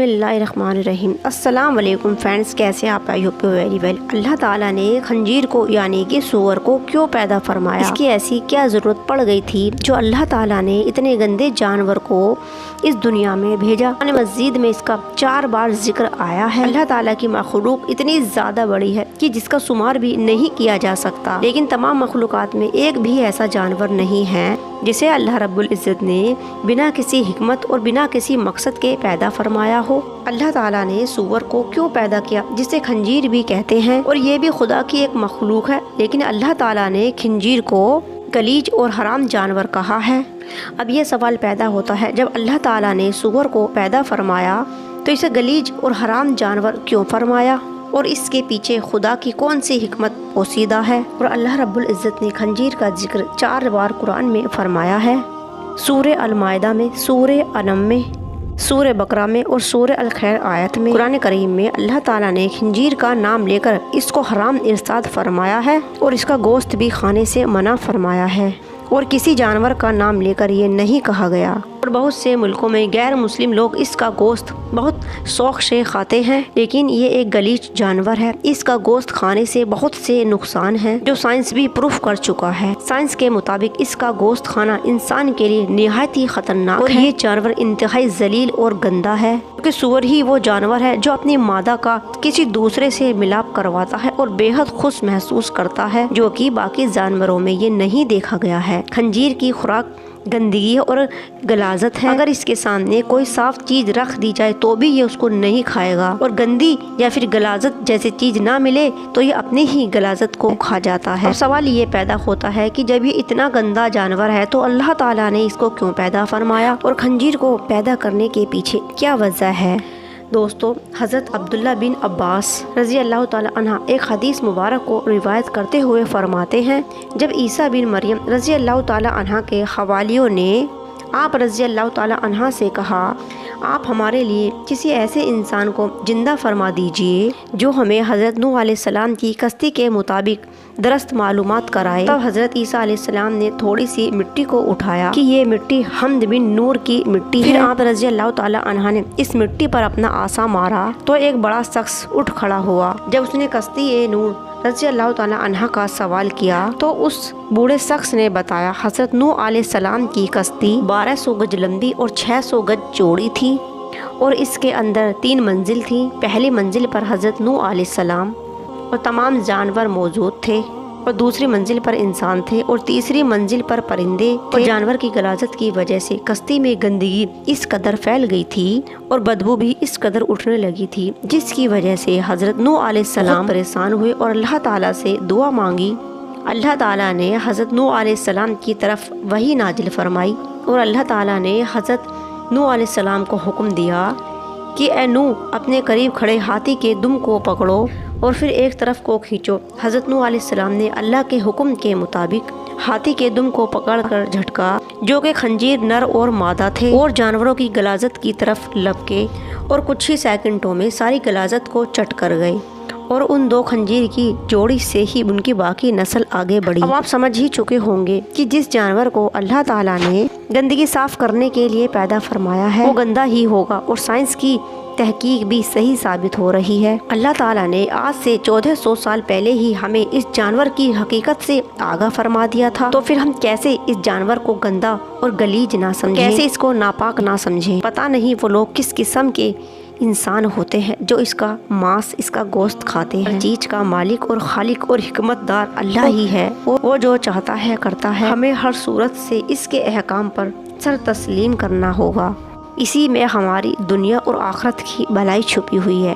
اللہ الرحمن الرحیم۔ السلام علیکم فرینڈز، کیسے آپ؟ I hope you very well. اللہ تعالیٰ نے خنزیر کو یعنی کہ سور کو کیوں پیدا فرمایا؟ اس کی ایسی کیا ضرورت پڑ گئی تھی جو اللہ تعالیٰ نے اتنے گندے جانور کو اس دنیا میں بھیجا؟ مسجد میں اس کا 4 بار ذکر آیا ہے۔ اللہ تعالیٰ کی مخلوق اتنی زیادہ بڑی ہے کہ جس کا شمار بھی نہیں کیا جا سکتا، لیکن تمام مخلوقات میں ایک بھی ایسا جانور نہیں ہے جسے اللہ رب العزت نے بنا کسی حکمت اور بنا کسی مقصد کے پیدا فرمایا ہو۔ اللہ تعالیٰ نے سور کو کیوں پیدا کیا، جسے خنزیر بھی کہتے ہیں، اور یہ بھی خدا کی ایک مخلوق ہے، لیکن اللہ تعالیٰ نے خنزیر کو گلیج اور حرام جانور کہا ہے۔ اب یہ سوال پیدا ہوتا ہے، جب اللہ تعالیٰ نے سور کو پیدا فرمایا تو اسے گلیج اور حرام جانور کیوں فرمایا، اور اس کے پیچھے خدا کی کون سی حکمت پوشیدہ ہے؟ اور اللہ رب العزت نے خنزیر کا ذکر 4 بار قرآن میں فرمایا ہے، سورہ المائدہ میں، سورہ انعام میں، سورہ بقرہ میں اور سورہ الخیر آیت میں۔ قرآن کریم میں اللہ تعالیٰ نے خنزیر کا نام لے کر اس کو حرام ارشاد فرمایا ہے، اور اس کا گوشت بھی کھانے سے منع فرمایا ہے، اور کسی جانور کا نام لے کر یہ نہیں کہا گیا۔ اور بہت سے ملکوں میں غیر مسلم لوگ اس کا گوشت بہت شوق سے کھاتے ہیں، لیکن یہ ایک گلیج جانور ہے۔ اس کا گوشت کھانے سے بہت سے نقصان ہیں جو سائنس بھی پروف کر چکا ہے۔ سائنس کے مطابق اس کا گوشت کھانا انسان کے لیے نہایت ہی خطرناک ہے، اور یہ جانور انتہائی ذلیل اور گندا ہے، کیونکہ سور ہی وہ جانور ہے جو اپنی مادہ کا کسی دوسرے سے ملاپ کرواتا ہے اور بے حد خوش محسوس کرتا ہے، جو کہ باقی جانوروں میں یہ نہیں دیکھا گیا ہے۔ خنزیر کی خوراک گندگی اور غلاظت ہے۔ اگر اس کے سامنے کوئی صاف چیز رکھ دی جائے تو بھی یہ اس کو نہیں کھائے گا، اور گندی یا پھر غلاظت جیسی چیز نہ ملے تو یہ اپنی ہی غلاظت کو کھا جاتا ہے۔ اور سوال یہ پیدا ہوتا ہے کہ جب یہ اتنا گندا جانور ہے تو اللہ تعالیٰ نے اس کو کیوں پیدا فرمایا، اور خنزیر کو پیدا کرنے کے پیچھے کیا وجہ ہے؟ دوستو، حضرت عبداللہ بن عباس رضی اللہ تعالیٰ عنہ ایک حدیث مبارک کو روایت کرتے ہوئے فرماتے ہیں، جب عیسیٰ بن مریم رضی اللہ تعالیٰ عنہ کے حواریوں نے آپ رضی اللہ تعالیٰ عنہ سے کہا، آپ ہمارے لیے کسی ایسے انسان کو زندہ فرما دیجئے جو ہمیں حضرت نوح علیہ السلام کی کشتی کے مطابق درست معلومات کرائے، تب حضرت عیسیٰ علیہ السلام نے تھوڑی سی مٹی کو اٹھایا کہ یہ مٹی حمد بن نور کی مٹی ہے۔ پھر آپ رضی اللہ تعالیٰ عنہ نے اس مٹی پر اپنا عصا مارا تو ایک بڑا شخص اٹھ کھڑا ہوا۔ جب اس نے کشتی نور رضی اللہ تعالیٰ عنہ کا سوال کیا تو اس بوڑھے شخص نے بتایا، حضرت نوح علیہ السلام کی کشتی 1200 گج لمبی اور 600 گج چوڑی تھی، اور اس کے اندر 3 منزل تھی۔ پہلی منزل پر حضرت نوح علیہ السلام اور تمام جانور موجود تھے، اور دوسری منزل پر انسان تھے، اور تیسری منزل پر پرندے اور جانور کی غلاظت کی وجہ سے کشتی میں گندگی اس قدر پھیل گئی تھی اور بدبو بھی اس قدر اٹھنے لگی تھی، جس کی وجہ سے حضرت نوح علیہ السلام پریشان ہوئے اور اللہ تعالیٰ سے دعا مانگی۔ اللہ تعالیٰ نے حضرت نوح علیہ السلام کی طرف وحی نازل فرمائی، اور اللہ تعالیٰ نے حضرت نوح علیہ السلام کو حکم دیا کہ اے نوح، اپنے قریب کھڑے ہاتھی کے دم کو پکڑو اور پھر ایک طرف کو کھینچو۔ حضرت نوح علیہ السلام نے اللہ کے حکم کے مطابق ہاتھی کے دم کو پکڑ کر جھٹکا، جو کہ خنزیر نر اور مادہ تھے، اور جانوروں کی غلاظت کی طرف لپکے اور کچھ ہی سیکنڈوں میں ساری غلاظت کو چٹ کر گئے، اور ان 2 خنزیر کی جوڑی سے ہی ان کی باقی نسل آگے بڑھی۔ اب آپ سمجھ ہی چکے ہوں گے کہ جس جانور کو اللہ تعالیٰ نے گندگی صاف کرنے کے لیے پیدا فرمایا ہے وہ گندا ہی ہوگا، اور سائنس کی تحقیق بھی صحیح ثابت ہو رہی ہے۔ اللہ تعالیٰ نے آج سے 1400 سال پہلے ہی ہمیں اس جانور کی حقیقت سے آگاہ فرما دیا تھا، تو پھر ہم کیسے اس جانور کو گندا اور گلیج نہ سمجھیں، کیسے اس کو ناپاک نہ سمجھیں؟ پتہ نہیں وہ لوگ کس قسم کے انسان ہوتے ہیں جو اس کا ماس، اس کا گوشت کھاتے ہیں۔ چیز کا مالک اور خالق اور حکمت دار اللہ ہی ہے، وہ جو چاہتا ہے کرتا ہے۔ ہمیں ہر صورت سے اس کے احکام پر سر تسلیم کرنا ہوگا، اسی میں ہماری دنیا اور آخرت کی بھلائی چھپی ہوئی ہے۔